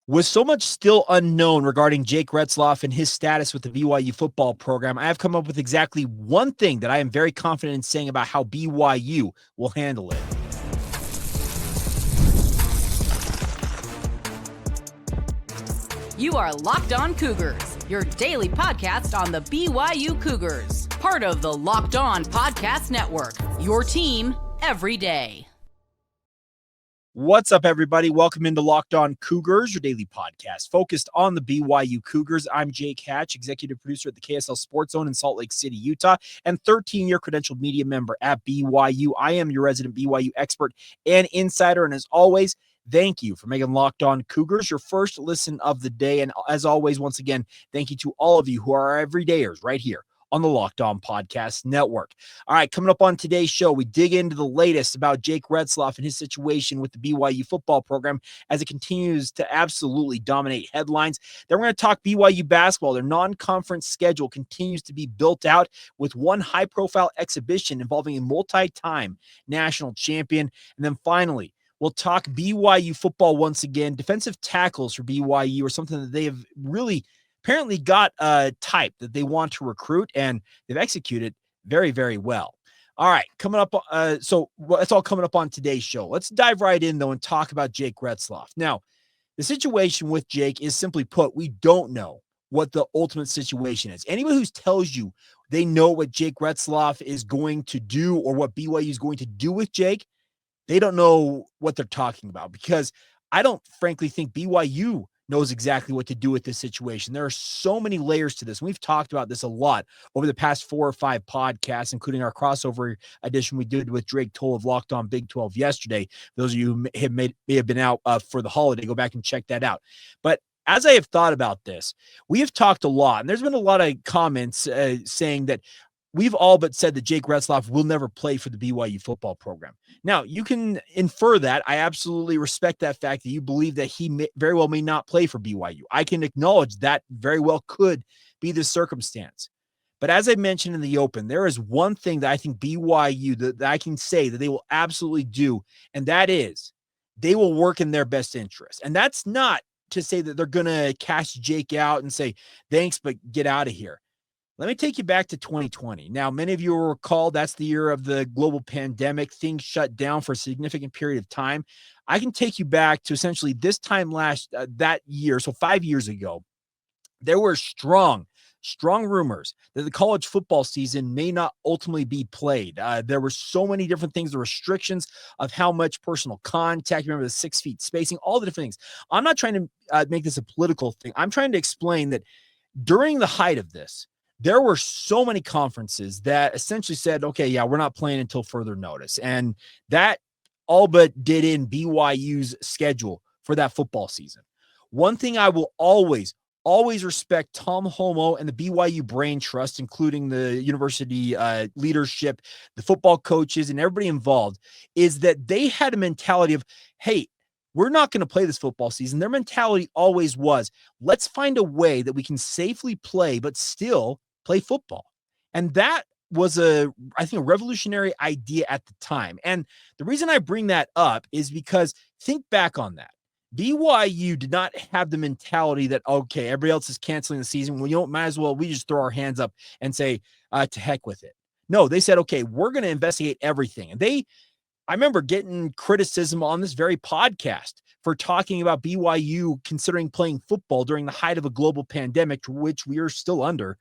With so much still unknown regarding Jake Retzlaff and his status with the BYU football program, I have come up with exactly one thing that I am very confident in saying about how BYU will handle it. You are Locked On Cougars, your daily podcast on the BYU Cougars, part of the Locked On Podcast Network, your team every day. What's up, everybody? Welcome into Locked On Cougars, your daily podcast focused on the BYU Cougars. I'm Jake Hatch, executive producer at the KSL Sports Zone in Salt Lake City, Utah, and 13-year credentialed media member at BYU. I am your resident BYU expert and insider, and as always, thank you for making Locked On Cougars your first listen of the day. And as always, once again, thank you to all of you who are our everydayers right here on the Locked On Podcast Network. All right, coming up on today's show, we dig into the latest about Jake Retzlaff and his situation with the BYU football program as it continues to absolutely dominate headlines. Then we're going to talk BYU basketball. Their non-conference schedule continues to be built out with one high-profile exhibition involving a multi-time national champion. And then finally, we'll talk BYU football once again. Defensive tackles for BYU are something that they have really apparently got a type that they want to recruit, and they've executed very, very well. All right, coming up. So that's all coming up on today's show. Let's dive right in, though, and talk about Jake Retzlaff. Now, the situation with Jake is simply put, we don't know what the ultimate situation is. Anyone who tells you they know what Jake Retzlaff is going to do or what BYU is going to do with Jake, they don't know what they're talking about, because I don't frankly think BYU knows exactly what to do with this situation. There are so many layers to this. We've talked about this a lot over the past 4 or 5 podcasts, including our crossover edition we did with Drake Toll of Locked On Big 12 yesterday. Those of you who may have been out for the holiday, go back and check that out. But as I have thought about this, we have talked a lot, and there's been a lot of comments saying that we've all but said that Jake Retzlaff will never play for the BYU football program. Now, you can infer that. I absolutely respect that fact that you believe that he very well may not play for BYU. I can acknowledge that very well could be the circumstance. But as I mentioned in the open, there is one thing that I think BYU, that I can say that they will absolutely do, and that is they will work in their best interest. And that's not to say that they're going to cast Jake out and say, thanks, but get out of here. Let me take you back to 2020. Now, many of you will recall that's the year of the global pandemic. Things shut down for a significant period of time. I can take you back to essentially this time that year, so 5 years ago. There were strong rumors that the college football season may not ultimately be played. There were so many different things, the restrictions of how much personal contact, remember the 6 feet spacing, all the different things. I'm not trying to make this a political thing. I'm trying to explain that during the height of this, there were so many conferences that essentially said, okay, yeah, we're not playing until further notice. And that all but did in BYU's schedule for that football season. One thing I will always respect Tom Holmoe and the BYU Brain Trust, including the university leadership, the football coaches, and everybody involved, is that they had a mentality of, hey, we're not going to play this football season. Their mentality always was, let's find a way that we can safely play, but still play football. And that was I think a revolutionary idea at the time. And the reason I bring that up is because think back on that. BYU did not have the mentality that, okay, everybody else is canceling the season. Well, might as well, we just throw our hands up and say, to heck with it. No, they said, okay, we're going to investigate everything. And I remember getting criticism on this very podcast for talking about BYU considering playing football during the height of a global pandemic, to which we are still under,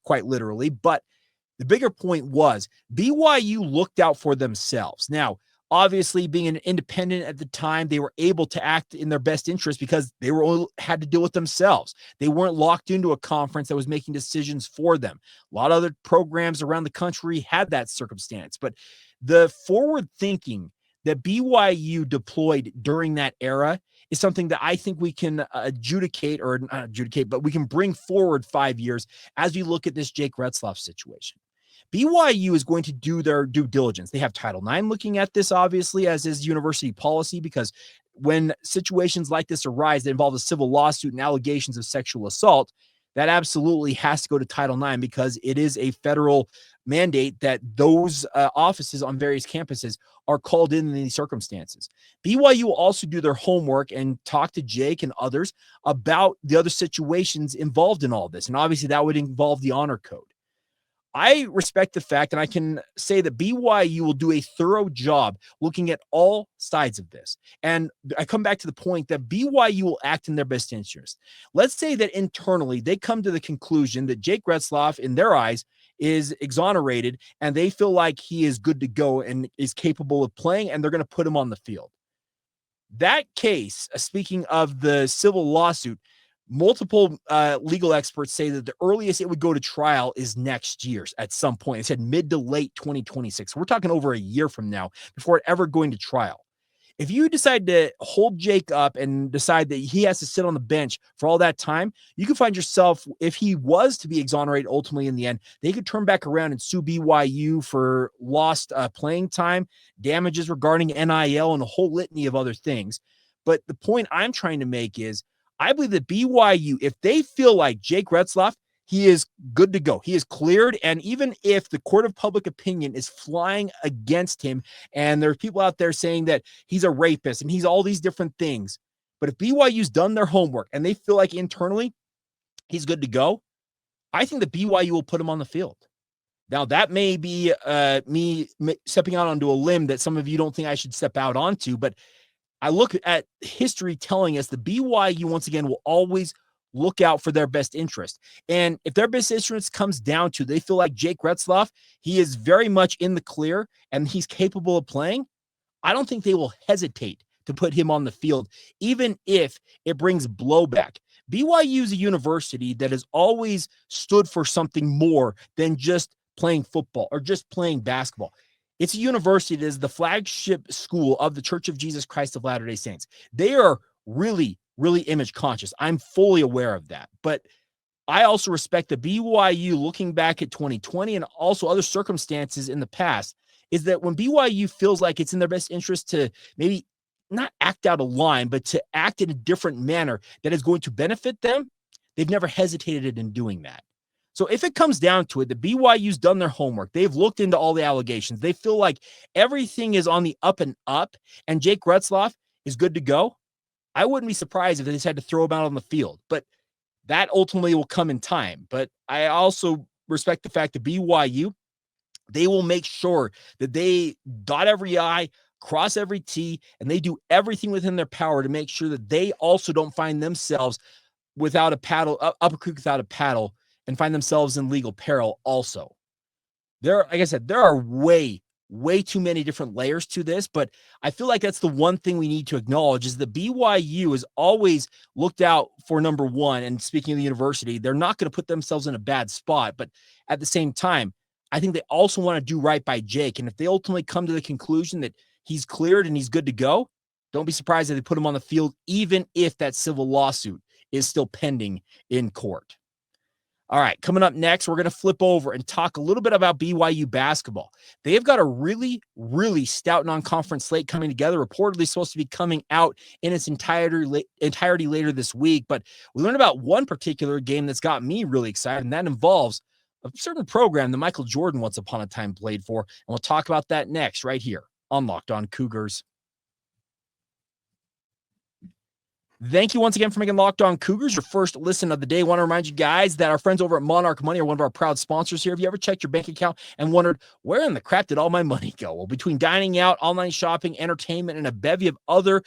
quite literally. But the bigger point was BYU looked out for themselves. Now, obviously, being an independent at the time, they were able to act in their best interest because they had to deal with themselves. They weren't locked into a conference that was making decisions for them. A lot of other programs around the country had that circumstance. But the forward thinking that BYU deployed during that era is something that I think we can but we can bring forward 5 years as we look at this Jake Retzlaff situation. BYU is going to do their due diligence. They have Title IX looking at this, obviously, as is university policy, because when situations like this arise that involve a civil lawsuit and allegations of sexual assault, that absolutely has to go to Title IX because it is a federal mandate that those offices on various campuses are called in these circumstances. BYU will also do their homework and talk to Jake and others about the other situations involved in all this. And obviously that would involve the honor code. I respect the fact, and I can say that BYU will do a thorough job looking at all sides of this. And I come back to the point that BYU will act in their best interest. Let's say that internally they come to the conclusion that Jake Retzlaff, in their eyes, is exonerated and they feel like he is good to go and is capable of playing, and they're going to put him on the field. That case, speaking of the civil lawsuit, multiple legal experts say that the earliest it would go to trial is next year at some point. It said mid to late 2026. We're talking over a year from now before it ever going to trial. If you decide to hold Jake up and decide that he has to sit on the bench for all that time, you can find yourself, if he was to be exonerated ultimately in the end, they could turn back around and sue BYU for lost playing time, damages regarding NIL, and a whole litany of other things. But the point I'm trying to make is, I believe that BYU, if they feel like Jake Retzlaff, he is good to go. He is cleared. And even if the court of public opinion is flying against him, and there's people out there saying that he's a rapist and he's all these different things, but if BYU's done their homework and they feel like internally he's good to go, I think that BYU will put him on the field. Now, that may be me stepping out onto a limb that some of you don't think I should step out onto, but I look at history telling us the BYU, once again, will always look out for their best interest. And if their best interest comes down to they feel like Jake Retzlaff, he is very much in the clear and he's capable of playing, I don't think they will hesitate to put him on the field, even if it brings blowback. BYU is a university that has always stood for something more than just playing football or just playing basketball. It's a university that is the flagship school of the Church of Jesus Christ of Latter-day Saints. They are really image conscious. I'm fully aware of that. But I also respect the BYU, looking back at 2020 and also other circumstances in the past, is that when BYU feels like it's in their best interest to maybe not act out of line, but to act in a different manner that is going to benefit them, they've never hesitated in doing that. So if it comes down to it, the BYU's done their homework. They've looked into all the allegations. They feel like everything is on the up and up, and Jake Retzlaff is good to go. I wouldn't be surprised if they decided to throw him out on the field, but that ultimately will come in time. But I also respect the fact that BYU, they will make sure that they dot every I, cross every T, and they do everything within their power to make sure that they also don't find themselves without a paddle, up a creek without a paddle, and find themselves in legal peril also. Like I said, there are way too many different layers to this, but I feel like that's the one thing we need to acknowledge is the BYU is always looked out for number one. And speaking of the university, they're not going to put themselves in a bad spot, but at the same time, I think they also want to do right by Jake. And if they ultimately come to the conclusion that he's cleared and he's good to go, don't be surprised if they put him on the field, even if that civil lawsuit is still pending in court. All right, coming up next, we're going to flip over and talk a little bit about BYU basketball. They have got a really stout non-conference slate coming together, reportedly supposed to be coming out in its entirety later this week. But we learned about one particular game that's got me really excited, and that involves a certain program that Michael Jordan once upon a time played for. And we'll talk about that next right here on Locked On Cougars. Thank you once again for making Locked On Cougars your first listen of the day. I want to remind you guys that our friends over at Monarch Money are one of our proud sponsors here. Have you ever checked your bank account and wondered, where in the crap did all my money go? Well, between dining out, online shopping, entertainment, and a bevy of other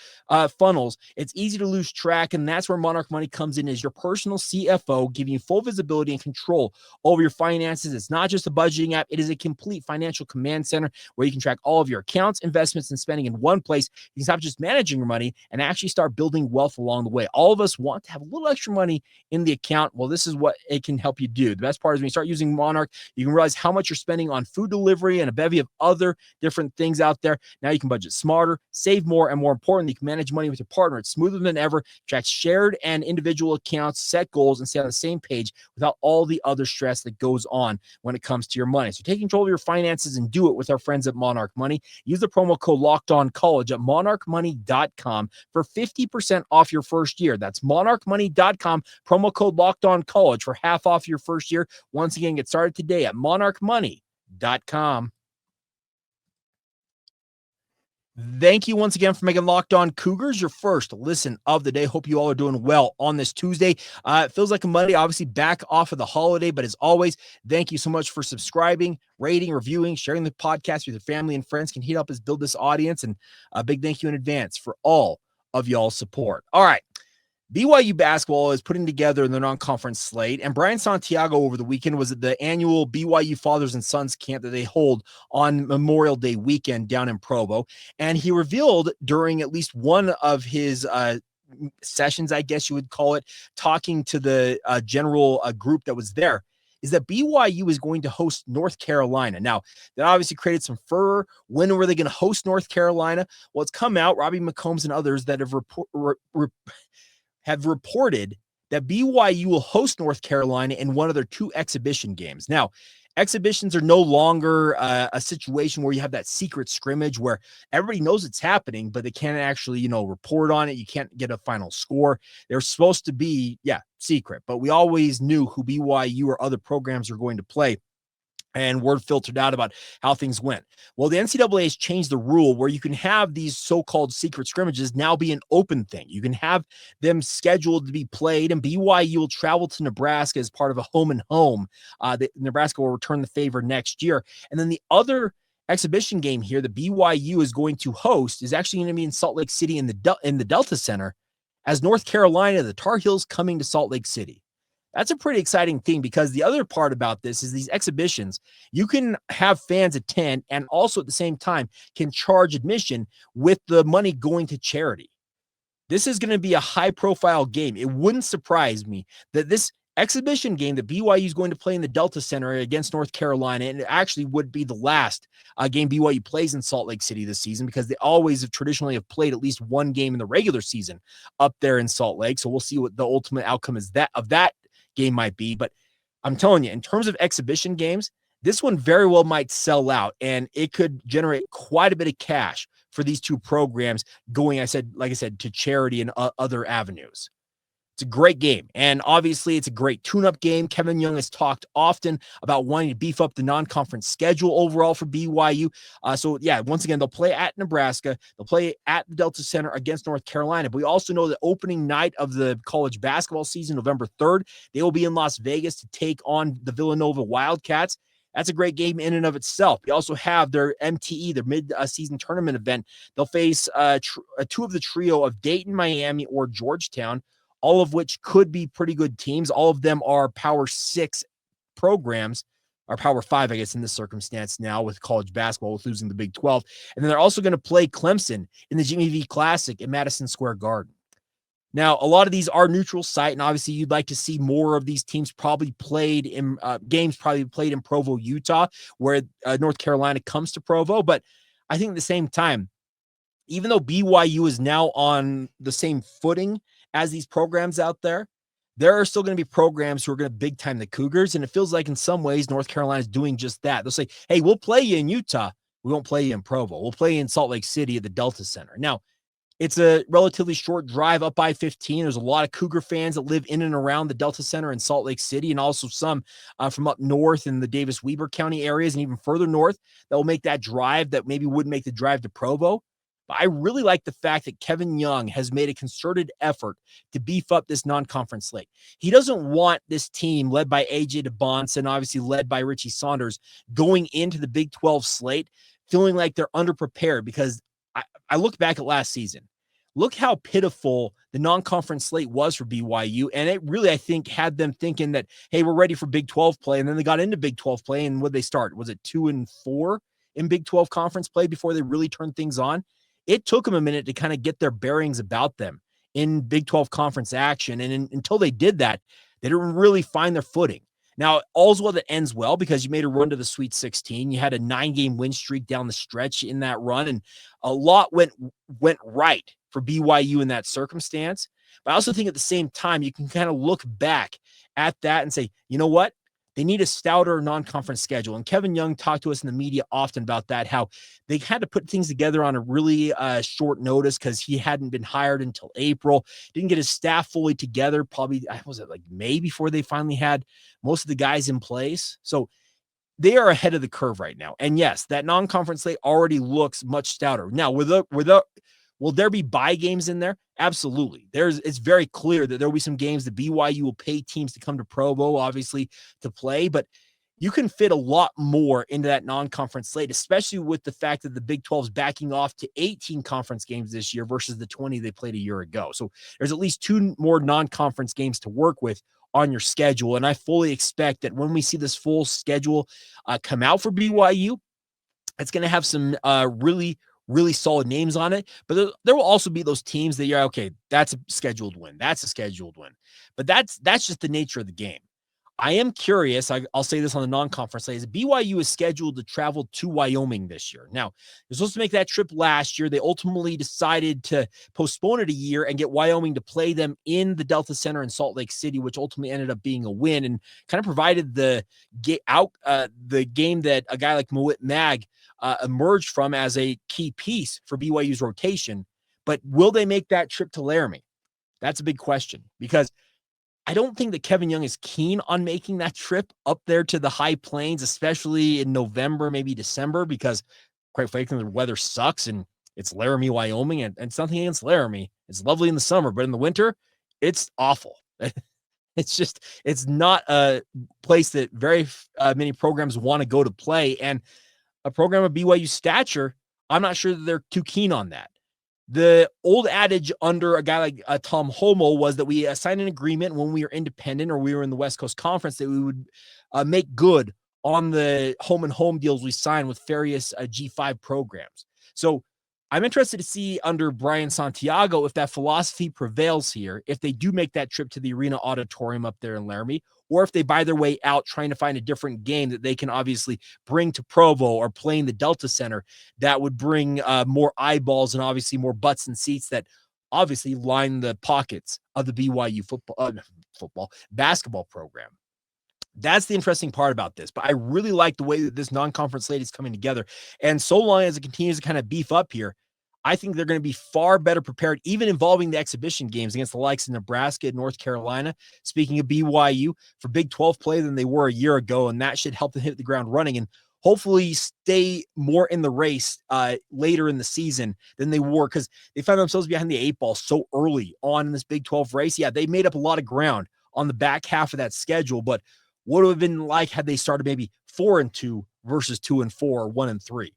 funnels, it's easy to lose track, and that's where Monarch Money comes in as your personal CFO, giving you full visibility and control over your finances. It's not just a budgeting app. It is a complete financial command center where you can track all of your accounts, investments, and spending in one place. You can stop just managing your money and actually start building wealth along the way. All of us want to have a little extra money in the account. Well, this is what it can help you do. The best part is when you start using Monarch, you can realize how much you're spending on food delivery and a bevy of other different things out there. Now you can budget smarter, save more, and more importantly, you can manage money with your partner. It's smoother than ever. Track shared and individual accounts, set goals, and stay on the same page without all the other stress that goes on when it comes to your money. So take control of your finances and do it with our friends at Monarch Money. Use the promo code LOCKEDONCollege at monarchmoney.com for 50% off off your first year. That's monarchmoney.com, promo code LockedOnCollege for half off your first year. Once again, get started today at monarchmoney.com. Thank you once again for making Locked On Cougars your first listen of the day. Hope you all are doing well on this Tuesday. It feels like a Monday, obviously back off of the holiday, but as always, thank you so much for subscribing, rating, reviewing, sharing the podcast with your family and friends. Can help us build this audience, and a big thank you in advance for all of y'all's support. All right. BYU basketball is putting together the non-conference slate, and Brian Santiago over the weekend was at the annual BYU Fathers and Sons camp that they hold on Memorial Day weekend down in Provo, and he revealed during at least one of his sessions, I guess you would call it, talking to the general group that was there, is that BYU is going to host North Carolina. Now, that obviously created some furor. When were they going to host North Carolina? Well, it's come out, Robbie McCombs and others that have reported that BYU will host North Carolina in one of their two exhibition games. Now, exhibitions are no longer a situation where you have that secret scrimmage where everybody knows it's happening, but they can't actually, report on it. You can't get a final score. They're supposed to be, secret, but we always knew who BYU or other programs are going to play, and word filtered out about how things went. Well, the NCAA has changed the rule where you can have these so-called secret scrimmages now be an open thing. You can have them scheduled to be played, and BYU will travel to Nebraska as part of a home and home. Nebraska will return the favor next year. And then the other exhibition game here that BYU is going to host is actually going to be in Salt Lake City in the Delta Center, as North Carolina, the Tar Heels, coming to Salt Lake City. That's a pretty exciting thing, because the other part about this is these exhibitions, you can have fans attend and also at the same time can charge admission with the money going to charity. This is going to be a high-profile game. It wouldn't surprise me that this exhibition game that BYU is going to play in the Delta Center against North Carolina, and it actually would be the last game BYU plays in Salt Lake City this season, because they always have traditionally played at least one game in the regular season up there in Salt Lake. So we'll see what the ultimate outcome is of that game might be. But I'm telling you, in terms of exhibition games, this one very well might sell out, and it could generate quite a bit of cash for these two programs going, like I said, to charity and other avenues. It's a great game, and obviously it's a great tune-up game. Kevin Young has talked often about wanting to beef up the non-conference schedule overall for BYU. Once again, they'll play at Nebraska. They'll play at the Delta Center against North Carolina. But we also know that opening night of the college basketball season, November 3rd, they will be in Las Vegas to take on the Villanova Wildcats. That's a great game in and of itself. We also have their MTE, their mid-season tournament event. They'll face two of the trio of Dayton, Miami, or Georgetown, all of which could be pretty good teams. All of them are Power 6 programs, or Power 5, I guess, in this circumstance now with college basketball, with losing the Big 12. And then they're also going to play Clemson in the Jimmy V Classic at Madison Square Garden. Now, a lot of these are neutral site, and obviously you'd like to see more of these teams probably played in games probably played in Provo, Utah, where North Carolina comes to Provo. But I think at the same time, even though BYU is now on the same footing as these programs out there, there are still going to be programs who are going to big time the Cougars. And it feels like in some ways, North Carolina is doing just that. They'll say, hey, we'll play you in Utah. We won't play you in Provo. We'll play you in Salt Lake City at the Delta Center. Now, it's a relatively short drive up I-15. There's a lot of Cougar fans that live in and around the Delta Center in Salt Lake City, and also some from up north in the Davis-Weber County areas and even further north that will make that drive that maybe wouldn't make the drive to Provo. I really like the fact that Kevin Young has made a concerted effort to beef up this non-conference slate. He doesn't want this team led by A.J. DeBonce and obviously led by Richie Saunders going into the Big 12 slate feeling like they're underprepared, because I look back at last season. Look how pitiful the non-conference slate was for BYU, and it really, I think, had them thinking that, hey, we're ready for Big 12 play, and then they got into Big 12 play, and what they start? Was it 2-4 in Big 12 conference play before they really turned things on? It took them a minute to kind of get their bearings about them in Big 12 conference action. And until they did that, they didn't really find their footing. Now, all's well that ends well, because you made a run to the Sweet 16. You had a 9-game win streak down the stretch in that run, and a lot went right for BYU in that circumstance. But I also think at the same time, you can kind of look back at that and say, you know what? they need a stouter non-conference schedule. And Kevin Young talked to us in the media often about that, how they had to put things together on a really short notice because he hadn't been hired until April, didn't get his staff fully together. Probably, was it like May before they finally had most of the guys in place? So they are ahead of the curve right now. And yes, that non-conference slate already looks much stouter. Now, will there be bye games in there? Absolutely. It's very clear that there will be some games that BYU will pay teams to come to Provo, obviously, to play, but you can fit a lot more into that non-conference slate, especially with the fact that the Big 12 is backing off to 18 conference games this year versus the 20 they played a year ago. So there's at least 2 more non-conference games to work with on your schedule. And I fully expect that when we see this full schedule come out for BYU, it's going to have some really solid names on it, but there will also be those teams that you're okay. That's a scheduled win. That's a scheduled win, but that's just the nature of the game. I am curious. I'll say this on the non-conference slate. BYU is scheduled to travel to Wyoming this year. Now, they're supposed to make that trip last year. They ultimately decided to postpone it a year and get Wyoming to play them in the Delta Center in Salt Lake City, which ultimately ended up being a win and kind of provided the game that a guy like Mawit Mag emerged from as a key piece for BYU's rotation. But will they make that trip to Laramie? That's a big question, because I don't think that Kevin Young is keen on making that trip up there to the high plains, especially in November, maybe December, because quite frankly, the weather sucks and it's Laramie, Wyoming, and something against Laramie. It's lovely in the summer, but in the winter, it's awful. It's not a place that very many programs want to go to play. And a program of BYU stature, I'm not sure that they're too keen on that. The old adage under a guy like Tom Holmoe was that we signed an agreement when we were independent or we were in the West Coast Conference that we would make good on the home and home deals we signed with various G5 programs. So I'm interested to see under Brian Santiago if that philosophy prevails here, if they do make that trip to the Arena Auditorium up there in Laramie, or if they buy their way out trying to find a different game that they can obviously bring to Provo or play in the Delta Center that would bring more eyeballs and obviously more butts and seats that obviously line the pockets of the BYU basketball program. That's the interesting part about this. But I really like the way that this non-conference slate is coming together. And so long as it continues to kind of beef up here, I think they're going to be far better prepared, even involving the exhibition games against the likes of Nebraska and North Carolina. Speaking of BYU, for Big 12 play than they were a year ago, and that should help them hit the ground running and hopefully stay more in the race later in the season than they were, because they found themselves behind the 8 ball so early on in this Big 12 race. Yeah, they made up a lot of ground on the back half of that schedule, but what would have been like had they started maybe 4-2 versus 2-4 or 1-3?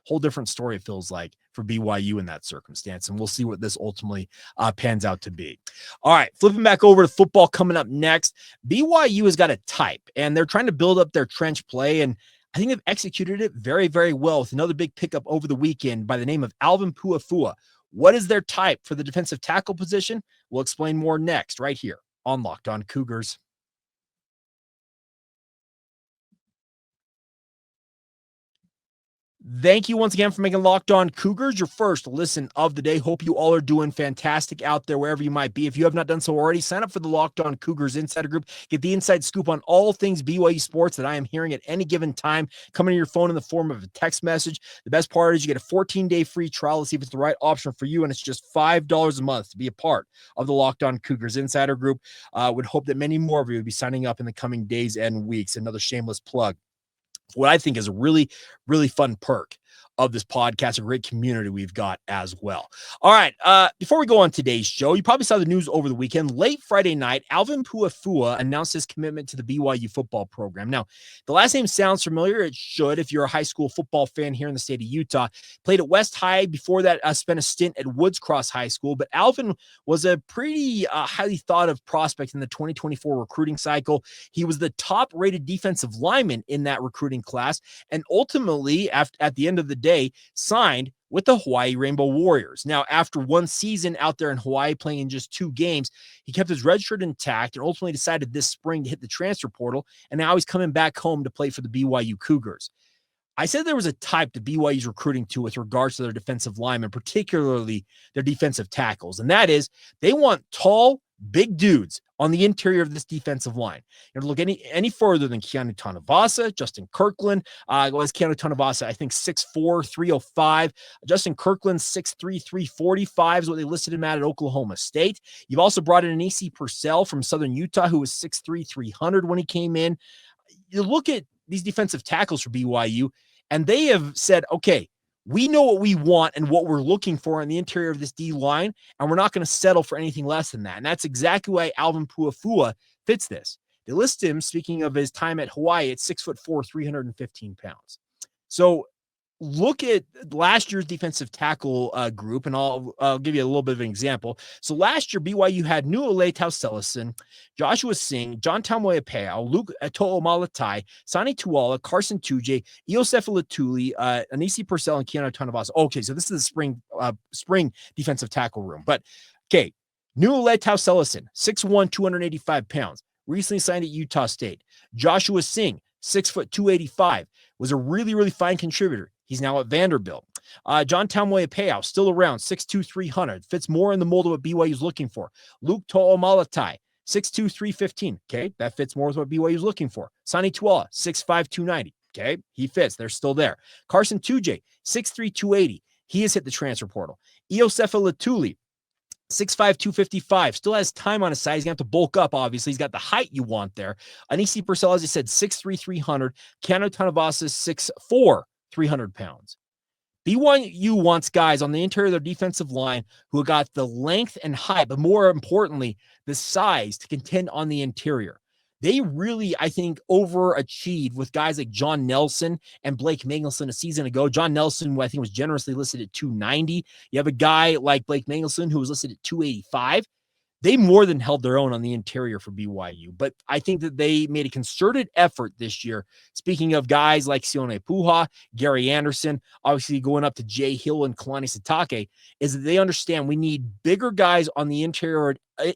Whole different story, it feels like, for BYU in that circumstance. And we'll see what this ultimately pans out to be. All right, flipping back over to football coming up next. BYU has got a type, and they're trying to build up their trench play. And I think they've executed it very, very well with another big pickup over the weekend by the name of Alvin Puafua. What is their type for the defensive tackle position? We'll explain more next right here on Locked On Cougars. Thank you once again for making Locked On Cougars your first listen of the day. Hope you all are doing fantastic out there wherever you might be. If you have not done so already, sign up for the Locked On Cougars Insider Group. Get the inside scoop on all things BYU sports that I am hearing at any given time, coming to your phone in the form of a text message. The best part is you get a 14-day free trial to see if it's the right option for you, and it's just $5 a month to be a part of the Locked On Cougars Insider Group. Would hope that many more of you will be signing up in the coming days and weeks. Another shameless plug. What I think is a really, really fun perk of this podcast, a great community we've got as well. All right, before we go on today's show, you probably saw the news over the weekend. Late Friday night, Alvin Puafua announced his commitment to the BYU football program. Now, the last name sounds familiar. It should if you're a high school football fan here in the state of Utah. Played at West High. Before that, spent a stint at Woods Cross High School. But Alvin was a pretty highly thought of prospect in the 2024 recruiting cycle. He was the top-rated defensive lineman in that recruiting class, and ultimately, at the end of the day, signed with the Hawaii Rainbow Warriors. Now, after one season out there in Hawaii playing in just 2 games, he kept his red shirt intact and ultimately decided this spring to hit the transfer portal, and now he's coming back home to play for the BYU Cougars. I said there was a type that BYU's recruiting to with regards to their defensive linemen, particularly their defensive tackles, and that is they want tall, big dudes on the interior of this defensive line. You know, look any further than Keanu Tanavasa, Justin Kirkland. Was Keanu Tanavasa, I think 6'4", 305. Justin Kirkland, 6'3", 345 is what they listed him at Oklahoma State. You've also brought in an AC Purcell from Southern Utah, who was 6'3", 300 when he came in. You look at these defensive tackles for BYU, and they have said, okay, we know what we want and what we're looking for in the interior of this D line, and we're not going to settle for anything less than that. And that's exactly why Alvin Puafua fits this. They list him, speaking of his time at Hawaii, at 6'4", 315 pounds. So look at last year's defensive tackle group, and I'll give you a little bit of an example. So last year, BYU had Nu'ole Tausellison, Joshua Singh, John Tamoepeau, Luke To'omalatai, Sani Tuala, Carson Tuje, Iosef Latuli, Anisi Purcell, and Keanu Tanavasa. Okay, so this is the spring defensive tackle room. But, okay, Nu'ole Tausellison, 6'1", 285 pounds, recently signed at Utah State. Joshua Singh, 6 foot 285, was a really, really fine contributor. He's now at Vanderbilt. John Tamoepeau, still around, 6'2", 300. Fits more in the mold of what BYU's looking for. Luke To'omalatai, 6'2", 315. Okay, that fits more with what BYU's looking for. Sani Tuala, 6'5", 290. Okay, he fits. They're still there. Carson Tuje, 6'3", 280. He has hit the transfer portal. Iosefa Latuli, 6'5", 255. Still has time on his side. He's going to have to bulk up, obviously. He's got the height you want there. Anisi Purcell, as I said, 6'3", 300. Keanu Tanavasa, 6'4", 300 pounds. BYU wants guys on the interior of their defensive line who got the length and height, but more importantly, the size to contend on the interior. They really, I think, overachieved with guys like John Nelson and Blake Mangelson a season ago. John Nelson, who I think was generously listed at 290. You have a guy like Blake Mangelson who was listed at 285. They more than held their own on the interior for BYU, but I think that they made a concerted effort this year. Speaking of guys like Sione Puha, Gary Anderson, obviously going up to Jay Hill and Kalani Sitake, is that they understand we need bigger guys on the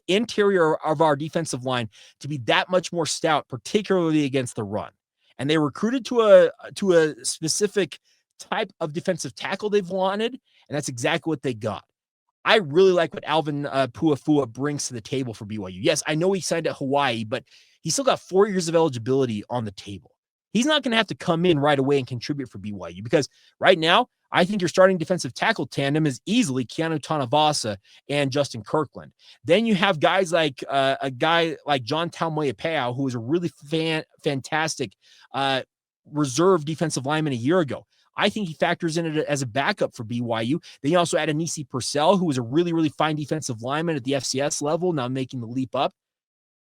interior of our defensive line to be that much more stout, particularly against the run. And they recruited to a specific type of defensive tackle they've wanted, and that's exactly what they got. I really like what Alvin Puafua brings to the table for BYU. Yes, I know he signed at Hawaii, but he's still got 4 years of eligibility on the table. He's not going to have to come in right away and contribute for BYU because right now, I think your starting defensive tackle tandem is easily Keanu Tanavasa and Justin Kirkland. Then you have guys like a guy like John Tamoepeau, who was a really fantastic reserve defensive lineman a year ago. I think he factors in it as a backup for BYU. Then you also add Anisi Purcell, who was a really, really fine defensive lineman at the FCS level, now making the leap up.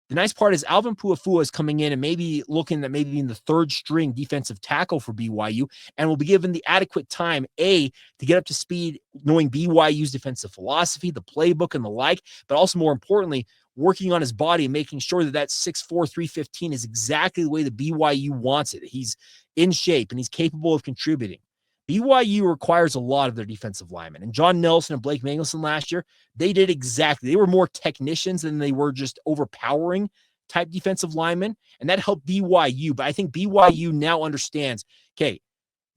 The nice part is Alvin Puafua is coming in and maybe looking at maybe being the third string defensive tackle for BYU and will be given the adequate time, to get up to speed, knowing BYU's defensive philosophy, the playbook and the like, but also more importantly, working on his body and making sure that 6'4", 315 is exactly the way the BYU wants it. He's in shape and he's capable of contributing. BYU requires a lot of their defensive linemen. And John Nelson and Blake Mangelson last year, they did exactly. They were more technicians than they were just overpowering type defensive linemen. And that helped BYU. But I think BYU now understands, okay,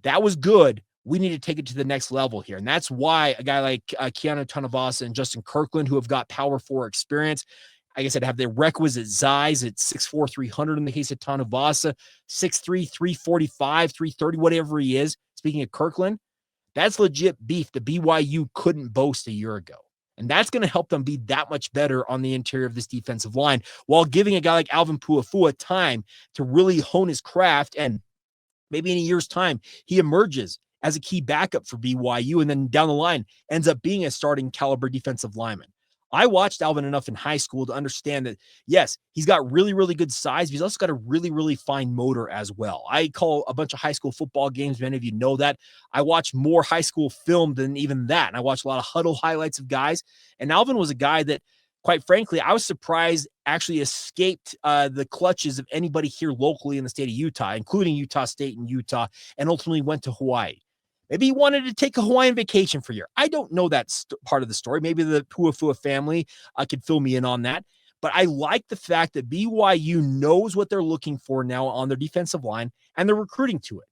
that was good. We need to take it to the next level here. And that's why a guy like Keanu Tanavasa and Justin Kirkland, who have got Power 4 experience, like I said, have the requisite size at 6'4", 300 in the case of Tanavasa, 6'3", 345, 330, whatever he is. Speaking of Kirkland, that's legit beef that BYU couldn't boast a year ago. And that's going to help them be that much better on the interior of this defensive line while giving a guy like Alvin Puafua time to really hone his craft. And maybe in a year's time, he emerges as a key backup for BYU and then down the line ends up being a starting caliber defensive lineman. I watched Alvin enough in high school to understand that, yes, he's got really, really good size, but he's also got a really, really fine motor as well. I call a bunch of high school football games. Many of you know that. I watch more high school film than even that. And I watch a lot of huddle highlights of guys. And Alvin was a guy that, quite frankly, I was surprised actually escaped the clutches of anybody here locally in the state of Utah, including Utah State and Utah, and ultimately went to Hawaii. Maybe he wanted to take a Hawaiian vacation for a year. I don't know that part of the story. Maybe the Puafua family could fill me in on that. But I like the fact that BYU knows what they're looking for now on their defensive line, and they're recruiting to it.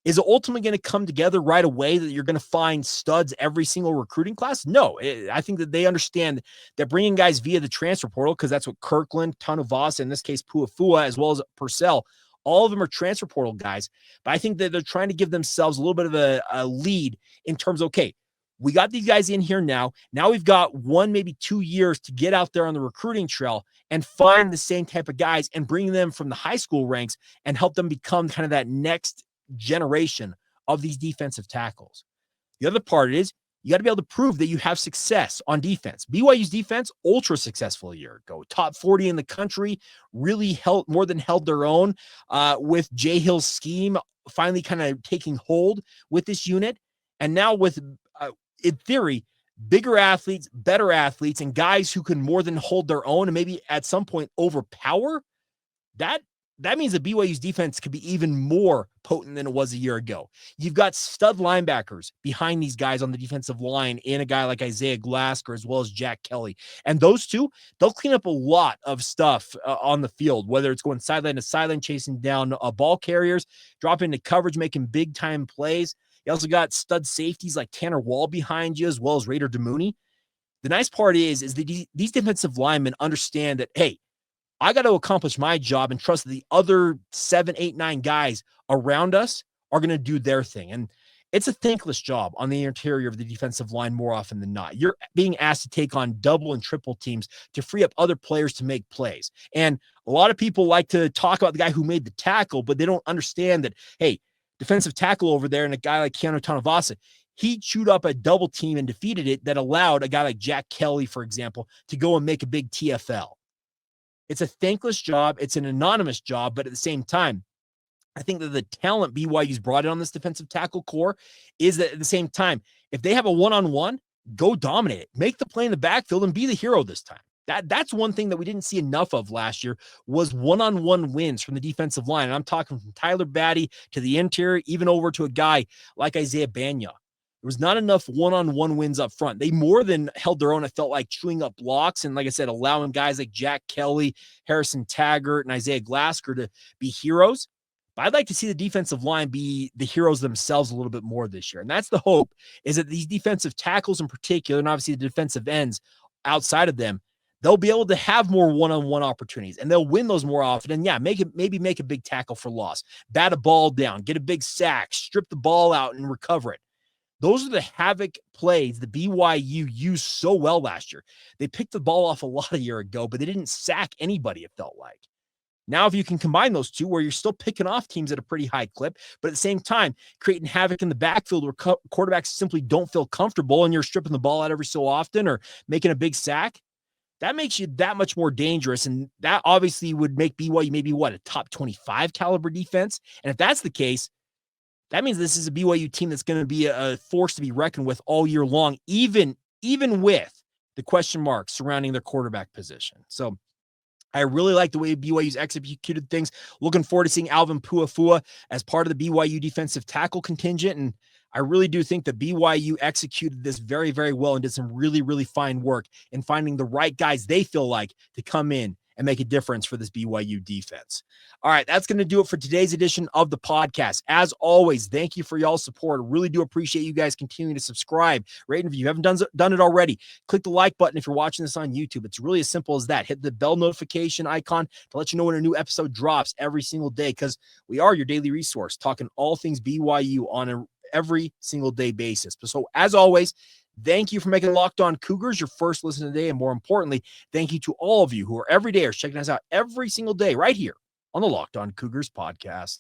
Is it ultimately going to come together right away that you're going to find studs every single recruiting class? No, I think that they understand that bringing guys via the transfer portal, because that's what Kirkland, Tanuvasa, in this case, Puafua, as well as Purcell, all of them are transfer portal guys. But I think that they're trying to give themselves a little bit of a lead in terms of, okay, we got these guys in here now. Now we've got 1, maybe 2 years to get out there on the recruiting trail and find the same type of guys and bring them from the high school ranks and help them become kind of that next generation of these defensive tackles. The other part is you got to be able to prove that you have success on defense. BYU's defense, ultra successful a year ago, top 40 in the country, really held their own with Jay Hill's scheme finally kind of taking hold with this unit. And now with, in theory, bigger athletes, better athletes, and guys who can more than hold their own and maybe at some point overpower, that means that BYU's defense could be even more potent than it was a year ago. You've got stud linebackers behind these guys on the defensive line in a guy like Isaiah Glasker as well as Jack Kelly. And those two, they'll clean up a lot of stuff on the field, whether it's going sideline to sideline, chasing down ball carriers, dropping into coverage, making big-time plays. You also got stud safeties like Tanner Wall behind you as well as Raider Demooney. The nice part is that these defensive linemen understand that, hey, I got to accomplish my job and trust that the other 7, 8, 9 guys around us are going to do their thing. And it's a thankless job on the interior of the defensive line more often than not. You're being asked to take on double and triple teams to free up other players to make plays. And a lot of people like to talk about the guy who made the tackle, but they don't understand that, hey, defensive tackle over there and a guy like Keanu Tanuvasa, he chewed up a double team and defeated it that allowed a guy like Jack Kelly, for example, to go and make a big TFL. It's a thankless job. It's an anonymous job, but at the same time, I think that the talent BYU's brought in on this defensive tackle core is that at the same time, if they have a one-on-one, go dominate it. Make the play in the backfield and be the hero this time. That's one thing that we didn't see enough of last year was one-on-one wins from the defensive line. And I'm talking from Tyler Batty to the interior, even over to a guy like Isaiah Banya. There was not enough one-on-one wins up front. They more than held their own. I felt like chewing up blocks and, like I said, allowing guys like Jack Kelly, Harrison Taggart, and Isaiah Glasker to be heroes. But I'd like to see the defensive line be the heroes themselves a little bit more this year. And that's the hope, is that these defensive tackles in particular, and obviously the defensive ends outside of them, they'll be able to have more one-on-one opportunities, and they'll win those more often. And yeah, maybe make a big tackle for loss, bat a ball down, get a big sack, strip the ball out and recover it. Those are the havoc plays the BYU used so well last year. They picked the ball off a lot a year ago, but they didn't sack anybody, it felt like. Now, if you can combine those two where you're still picking off teams at a pretty high clip, but at the same time, creating havoc in the backfield where quarterbacks simply don't feel comfortable and you're stripping the ball out every so often or making a big sack, that makes you that much more dangerous. And that obviously would make BYU maybe a top 25 caliber defense. And if that's the case, that means this is a BYU team that's going to be a force to be reckoned with all year long, even with the question marks surrounding their quarterback position. So I really like the way BYU's executed things. Looking forward to seeing Alvin Puafua as part of the BYU defensive tackle contingent. And I really do think that BYU executed this very, very well and did some really, really fine work in finding the right guys they feel like to come in and make a difference for this BYU defense. All right, that's going to do it for today's edition of the podcast. As always, thank you for y'all's support. I really do appreciate you guys continuing to subscribe, rate, and if you haven't done it already, click the like button if you're watching this on YouTube. It's really as simple as that. Hit the bell notification icon to let you know when a new episode drops every single day, because we are your daily resource, talking all things BYU on a every single day basis. So as always, thank you for making Locked On Cougars your first listen today. And more importantly, thank you to all of you who are every day are checking us out every single day right here on the Locked On Cougars podcast.